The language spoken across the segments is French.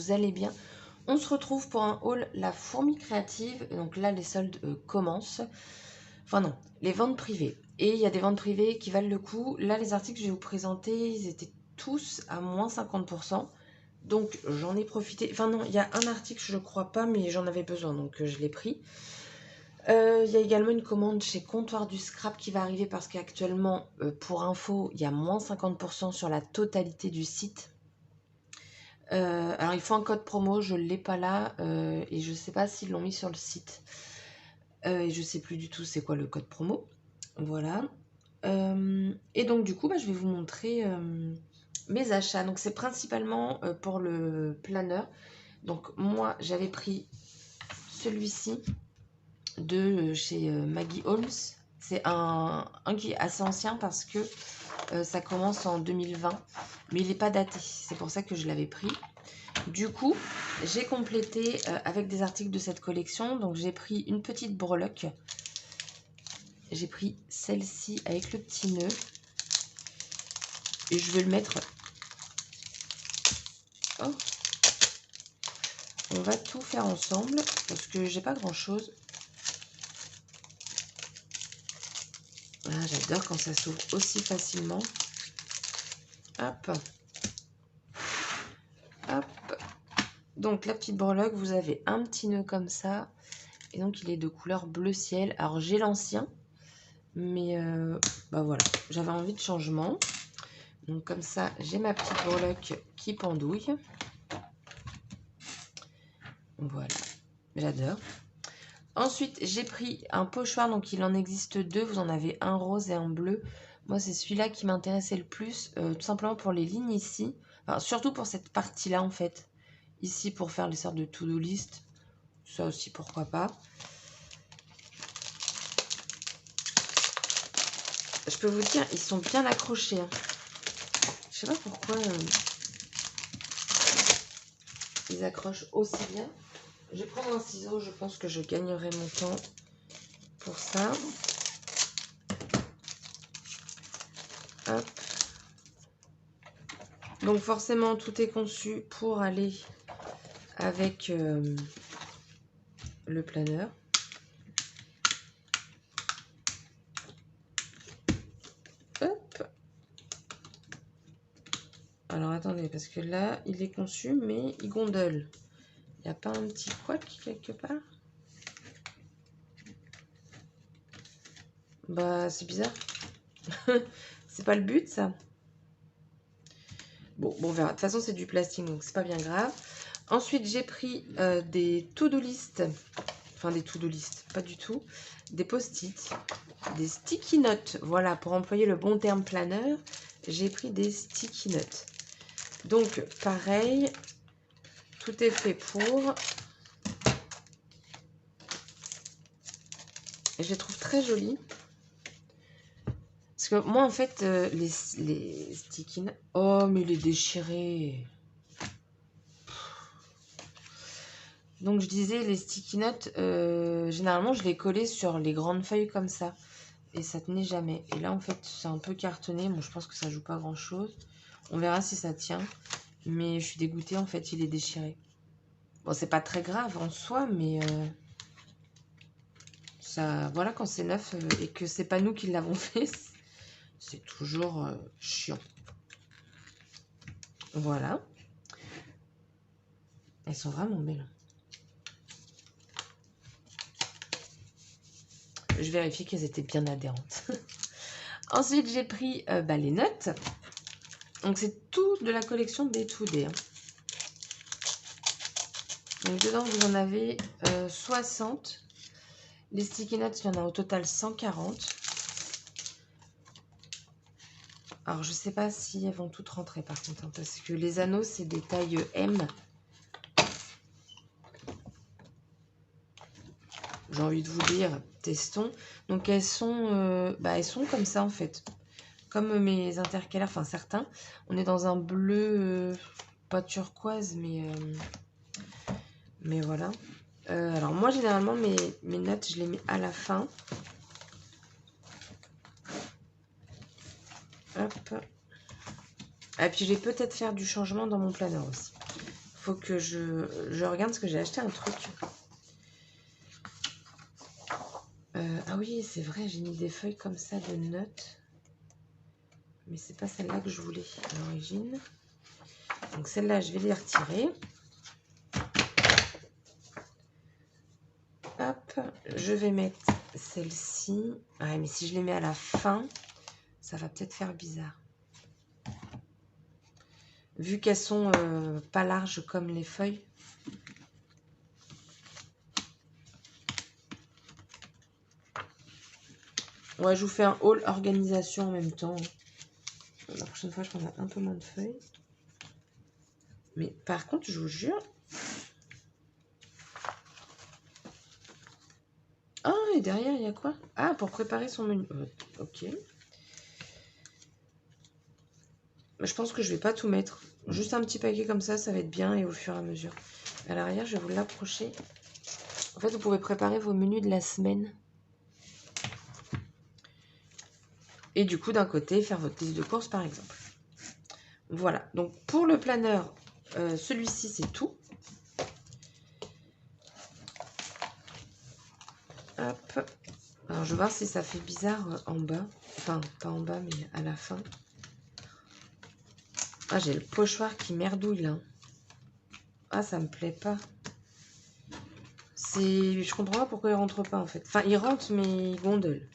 vous allez bien. On se retrouve pour un haul La Fourmi Créative. Donc là, les soldes commencent. Enfin non, les ventes privées. Et il y a des ventes privées qui valent le coup. Là, les articles que je vais vous présenter, ils étaient tous à moins 50%. Donc j'en ai profité. Enfin non, il y a un article, je ne crois pas, mais j'en avais besoin, donc je l'ai pris. Il y a également une commande chez Comptoir du Scrap qui va arriver parce qu'actuellement, pour info, il y a moins 50% sur la totalité du site. Alors il faut un code promo, je ne l'ai pas là et je ne sais pas s'ils l'ont mis sur le site. Et je ne sais plus du tout c'est quoi le code promo. Voilà. Et donc du coup, je vais vous montrer mes achats. Donc c'est principalement pour le planeur. Donc moi, j'avais pris celui-ci de chez Maggie Holmes. C'est un qui est assez ancien parce que ça commence en 2020, mais il n'est pas daté. C'est pour ça que je l'avais pris. Du coup, j'ai complété avec des articles de cette collection. Donc j'ai pris une petite breloque. J'ai pris celle-ci avec le petit nœud. Et je vais le mettre... Oh. On va tout faire ensemble parce que j'ai pas grand-chose. Ah, j'adore quand ça s'ouvre aussi facilement. Hop. Hop. Donc la petite breloque, vous avez un petit nœud comme ça. Et donc il est de couleur bleu ciel. Alors j'ai l'ancien. Mais voilà, j'avais envie de changement. Donc comme ça, j'ai ma petite breloque qui pendouille. Voilà, j'adore. Ensuite, j'ai pris un pochoir. Donc il en existe deux. Vous en avez un rose et un bleu. Moi, c'est celui-là qui m'intéressait le plus. Tout simplement pour les lignes ici. Enfin, surtout pour cette partie-là, en fait. Ici, pour faire les sortes de to-do list. Ça aussi, pourquoi pas. Je peux vous dire, ils sont bien accrochés. Hein. Je sais pas pourquoi ils accrochent aussi bien. Je vais prendre un ciseau, je pense que je gagnerai mon temps pour ça. Hop. Donc forcément, tout est conçu pour aller avec le planeur. Hop. Alors attendez, parce que là, il est conçu, mais il gondole. Il n'y a pas un petit couac quelque part? Bah, c'est bizarre. C'est pas le but, ça. Bon, on verra. De toute façon, c'est du plastique, donc c'est pas bien grave. Ensuite, j'ai pris des to-do list. Enfin, des to-do list, pas du tout. Des post-it, des sticky notes. Voilà, pour employer le bon terme planeur, j'ai pris des sticky notes. Donc, pareil, tout est fait pour. Et je les trouve très jolis. Parce que moi, en fait, les sticky notes... Oh, mais il est déchiré. Donc, je disais, les sticky notes, généralement, je les collais sur les grandes feuilles comme ça. Et ça tenait jamais. Et là, en fait, c'est un peu cartonné. Bon, je pense que ça joue pas grand-chose. On verra si ça tient. Mais je suis dégoûtée, en fait, il est déchiré. Bon, c'est pas très grave en soi, mais... ça, voilà, quand c'est neuf et que c'est pas nous qui l'avons fait, c'est toujours chiant. Voilà. Elles sont vraiment belles. Je vérifie qu'elles étaient bien adhérentes. Ensuite, j'ai pris les notes. Donc, c'est tout de la collection Day to Day. Hein. Donc, dedans, vous en avez 60. Les sticky notes, il y en a au total 140. Alors, je ne sais pas si elles vont toutes rentrer, par contre. Hein, parce que les anneaux, c'est des tailles M. J'ai envie de vous dire, testons. Donc, elles sont comme ça, en fait. Comme mes intercalaires, enfin certains. On est dans un bleu, pas turquoise, mais voilà. Alors, moi, généralement, mes notes, je les mets à la fin. Hop. Et puis, je vais peut-être faire du changement dans mon planeur aussi. faut que je regarde parce que j'ai acheté un truc. Ah oui, c'est vrai, j'ai mis des feuilles comme ça de notes. Mais c'est pas celle-là que je voulais à l'origine. Donc celle-là, je vais les retirer. Hop, je vais mettre celle-ci. Ah, mais si je les mets à la fin, ça va peut-être faire bizarre. Vu qu'elles sont pas larges comme les feuilles. Ouais, je vous fais un haul organisation en même temps. La prochaine fois, je prendrai un peu moins de feuilles. Mais par contre, je vous jure... Ah, et derrière, il y a quoi? Ah, pour préparer son menu. Ok. Je pense que je vais pas tout mettre. Juste un petit paquet comme ça va être bien et au fur et à mesure. À l'arrière, je vais vous l'approcher. En fait, vous pouvez préparer vos menus de la semaine. Et du coup, d'un côté, faire votre liste de courses, par exemple. Voilà. Donc, pour le planeur, celui-ci, c'est tout. Hop. Alors, je vais voir si ça fait bizarre en bas. Enfin, pas en bas, mais à la fin. Ah, j'ai le pochoir qui merdouille, là. Ah, ça me plaît pas. Je comprends pas pourquoi il rentre pas, en fait. Enfin, il rentre, mais il gondole.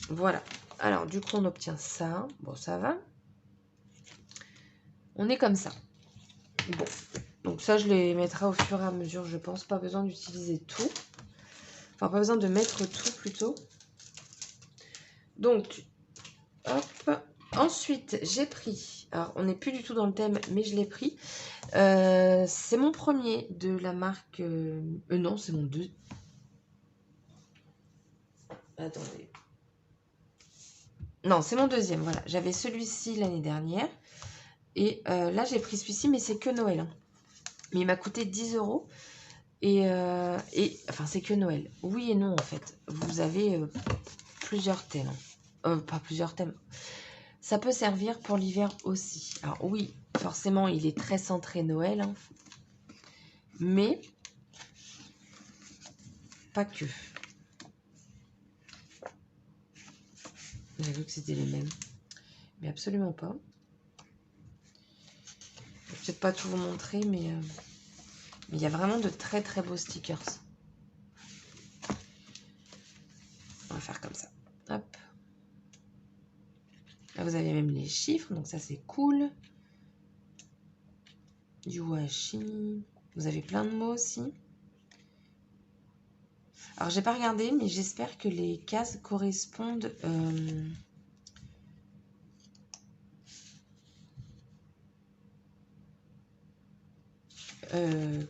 Voilà. Alors, du coup, on obtient ça. Bon, ça va. On est comme ça. Bon. Donc ça, je les mettrai au fur et à mesure, je pense. Pas besoin d'utiliser tout. Enfin, pas besoin de mettre tout, plutôt. Donc, hop. Ensuite, j'ai pris... Alors, on n'est plus du tout dans le thème, mais je l'ai pris. C'est mon premier de la marque... non, c'est mon deux. Attendez. Non, c'est mon deuxième, voilà. J'avais celui-ci l'année dernière. Et là, j'ai pris celui-ci, mais c'est que Noël. Hein. Mais il m'a coûté 10 €. Et enfin, c'est que Noël. Oui et non, en fait. Vous avez plusieurs thèmes. Pas plusieurs thèmes. Ça peut servir pour l'hiver aussi. Alors oui, forcément, il est très centré Noël. Hein, mais pas que. J'ai vu que c'était les mêmes. Mais absolument pas. Je vais peut-être pas tout vous montrer, mais il y a vraiment de très très beaux stickers. On va faire comme ça. Hop. Là, vous avez même les chiffres, donc ça c'est cool. Du washi. Vous avez plein de mots aussi. Alors, j'ai pas regardé, mais j'espère que les cases correspondent...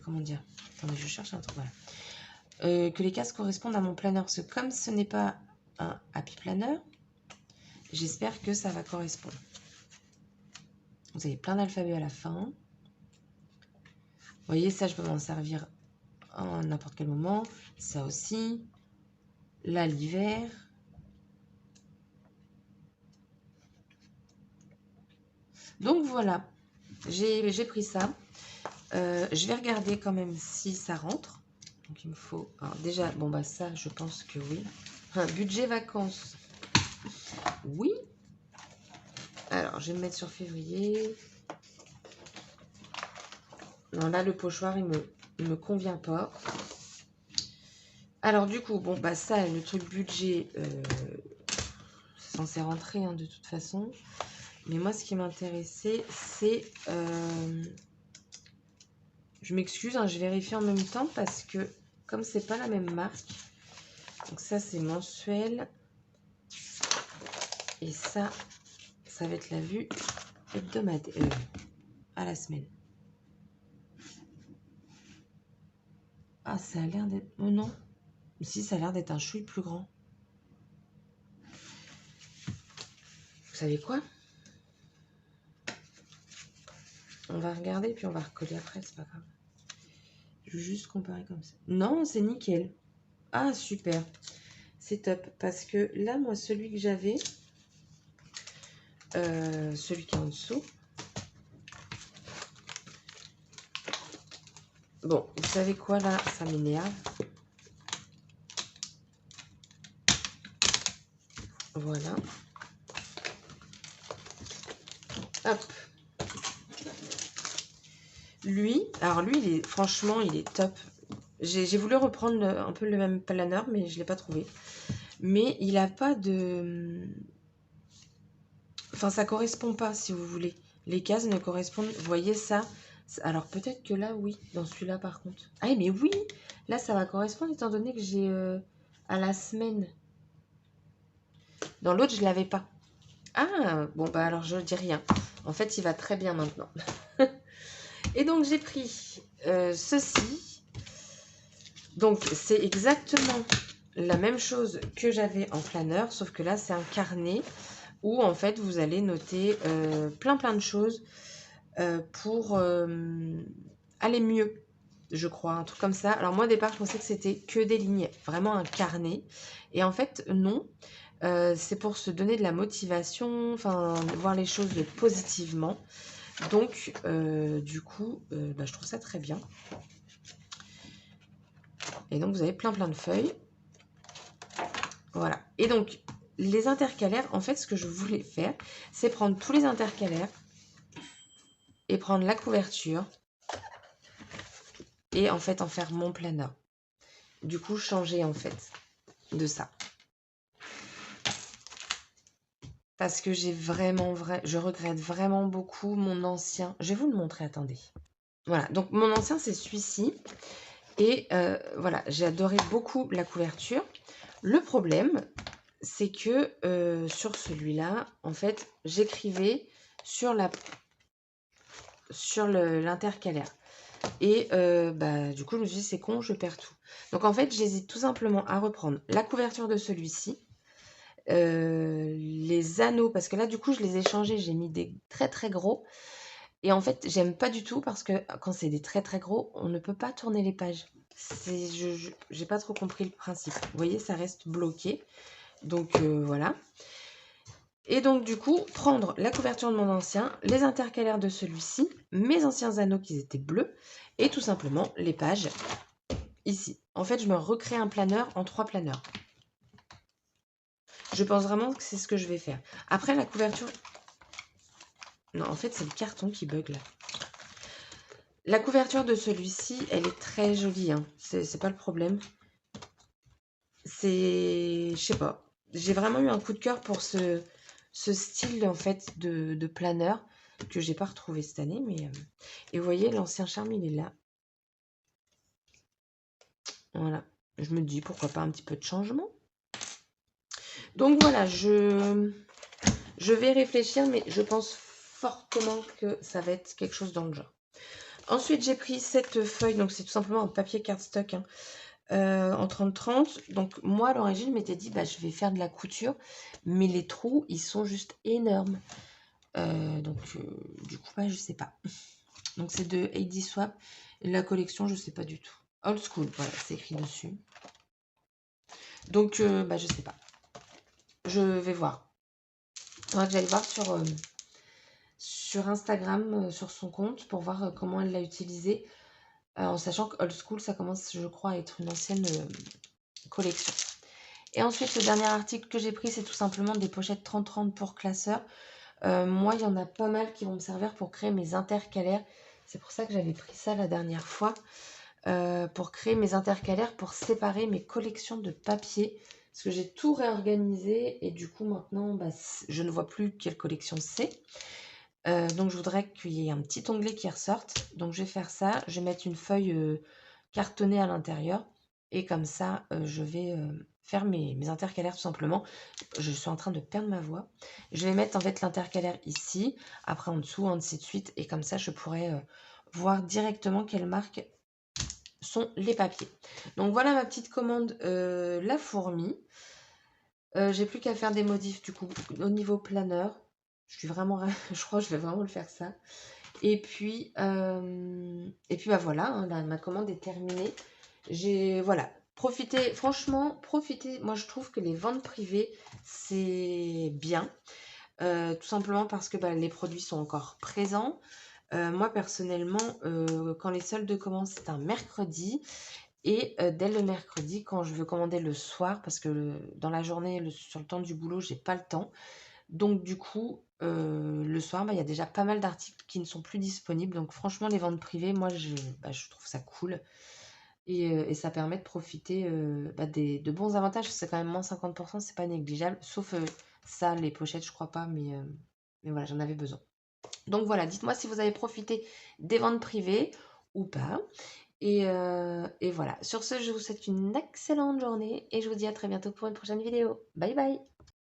comment dire? Attendez, je cherche un truc. Voilà. Que les cases correspondent à mon planeur. Parce que comme ce n'est pas un Happy Planner, j'espère que ça va correspondre. Vous avez plein d'alphabets à la fin. Vous voyez, ça, je peux m'en servir à n'importe quel moment. Ça aussi. Là, l'hiver. Donc, voilà. J'ai pris ça. Je vais regarder quand même si ça rentre. Donc, il me faut... Alors, déjà, bon, bah ça, je pense que oui. Un budget vacances. Oui. Alors, je vais me mettre sur février. Non, là, le pochoir, il me convient pas. Alors, du coup, bon, bah ça, le truc budget, c'est censé rentrer, hein, de toute façon. Mais moi, ce qui m'intéressait, c'est... je m'excuse, hein, je vérifie en même temps parce que, comme c'est pas la même marque, donc ça, c'est mensuel. Et ça va être la vue hebdomadaire, à la semaine. Ah, ça a l'air d'être... Oh non. Si, ça a l'air d'être un chouille plus grand. Vous savez quoi? On va regarder, puis on va recoller après, c'est pas grave. Je veux juste comparer comme ça. Non, c'est nickel. Ah, super. C'est top. Parce que là, moi, celui que j'avais, celui qui est en dessous, Bon, vous savez quoi là, ça m'énerve. Voilà. Hop. Lui, alors lui, franchement, il est top. J'ai voulu reprendre un peu le même planeur, mais je ne l'ai pas trouvé. Mais il n'a pas de... Enfin, ça correspond pas, si vous voulez. Les cases ne correspondent... Vous voyez ça? Alors, peut-être que là, oui. Dans celui-là, par contre. Ah, mais oui! Là, ça va correspondre, étant donné que j'ai à la semaine. Dans l'autre, je ne l'avais pas. Ah, bon, bah alors, je ne dis rien. En fait, il va très bien maintenant. Et donc, j'ai pris ceci. Donc, c'est exactement la même chose que j'avais en planeur, sauf que là, c'est un carnet où, en fait, vous allez noter plein de choses pour aller mieux, je crois, un truc comme ça. Alors, moi, au départ, je pensais que c'était que des lignes, vraiment un carnet. Et en fait, non. C'est pour se donner de la motivation, enfin, voir les choses positivement. Donc, du coup, bah, je trouve ça très bien. Et donc, vous avez plein de feuilles. Voilà. Et donc, les intercalaires, en fait, ce que je voulais faire, c'est prendre tous les intercalaires et prendre la couverture et, en fait, en faire mon planeur. Du coup, changer, en fait, de ça. Parce que je regrette vraiment beaucoup mon ancien. Je vais vous le montrer, attendez. Voilà, donc mon ancien, c'est celui-ci. Et voilà, j'ai adoré beaucoup la couverture. Le problème, c'est que sur celui-là, en fait, j'écrivais sur l'intercalaire. Et bah, du coup, je me suis dit, c'est con, je perds tout. Donc, en fait, j'hésite tout simplement à reprendre la couverture de celui-ci, les anneaux, parce que là, du coup, je les ai changés, j'ai mis des très gros. Et en fait, j'aime pas du tout parce que quand c'est des très gros, on ne peut pas tourner les pages. J'ai pas trop compris le principe. Vous voyez, ça reste bloqué. Donc voilà. Et donc du coup, prendre la couverture de mon ancien, les intercalaires de celui-ci, mes anciens anneaux qui étaient bleus, et tout simplement les pages ici. En fait, je me recrée un planeur en 3 planeurs. Je pense vraiment que c'est ce que je vais faire. Après, la couverture... Non, en fait, c'est le carton qui bug là. La couverture de celui-ci, elle est très jolie. Hein. C'est pas le problème. Je sais pas. J'ai vraiment eu un coup de cœur pour ce style en fait de planeur que j'ai pas retrouvé cette année. Mais et vous voyez, l'ancien charme, il est là. Voilà. Je me dis pourquoi pas un petit peu de changement. Donc voilà, je vais réfléchir, mais je pense fortement que ça va être quelque chose dans le genre. Ensuite, j'ai pris cette feuille, donc c'est tout simplement un papier cardstock hein, en 30-30. Donc moi, à l'origine, je m'étais dit, bah, je vais faire de la couture, mais les trous, ils sont juste énormes. Du coup, bah, je sais pas. Donc c'est de Heidi Swapp. Et la collection, je sais pas du tout. Old School, voilà, c'est écrit dessus. Donc, bah, je sais pas. Je vais voir. Faudra que j'aille voir sur Instagram, sur son compte, pour voir comment elle l'a utilisé. En sachant que Old School, ça commence, je crois, à être une ancienne collection. Et ensuite, le dernier article que j'ai pris, c'est tout simplement des pochettes 30-30 pour classeurs. Moi, il y en a pas mal qui vont me servir pour créer mes intercalaires. C'est pour ça que j'avais pris ça la dernière fois. Pour créer mes intercalaires, pour séparer mes collections de papier. Parce que j'ai tout réorganisé et du coup, maintenant, bah, je ne vois plus quelle collection c'est. Donc, je voudrais qu'il y ait un petit onglet qui ressorte. Donc, je vais faire ça. Je vais mettre une feuille cartonnée à l'intérieur. Et comme ça, je vais faire mes intercalaires tout simplement. Je suis en train de perdre ma voix. Je vais mettre en fait l'intercalaire ici, après en dessous, ainsi de suite. Et comme ça, je pourrais voir directement quelle marque sont les papiers. Donc voilà ma petite commande la fourmi. J'ai plus qu'à faire des modifs du coup au niveau planeur. Je suis vraiment, je crois que je vais vraiment le faire ça. Et puis bah voilà, hein, ma commande est terminée. Voilà, profitez, franchement, profitez. Moi je trouve que les ventes privées c'est bien. Tout simplement parce que bah, les produits sont encore présents. Moi, personnellement, quand les soldes commencent, c'est un mercredi. Et dès le mercredi, quand je veux commander le soir, parce que dans la journée, sur le temps du boulot, j'ai pas le temps. Donc du coup, le soir, bah, il y a déjà pas mal d'articles qui ne sont plus disponibles. Donc franchement, les ventes privées, moi, je trouve ça cool. Et ça permet de profiter bah, de bons avantages. C'est quand même moins 50%, c'est pas négligeable. Sauf ça, les pochettes, je crois pas, mais voilà, j'en avais besoin. Donc voilà, dites-moi si vous avez profité des ventes privées ou pas. Et voilà. Sur ce, je vous souhaite une excellente journée et je vous dis à très bientôt pour une prochaine vidéo. Bye bye!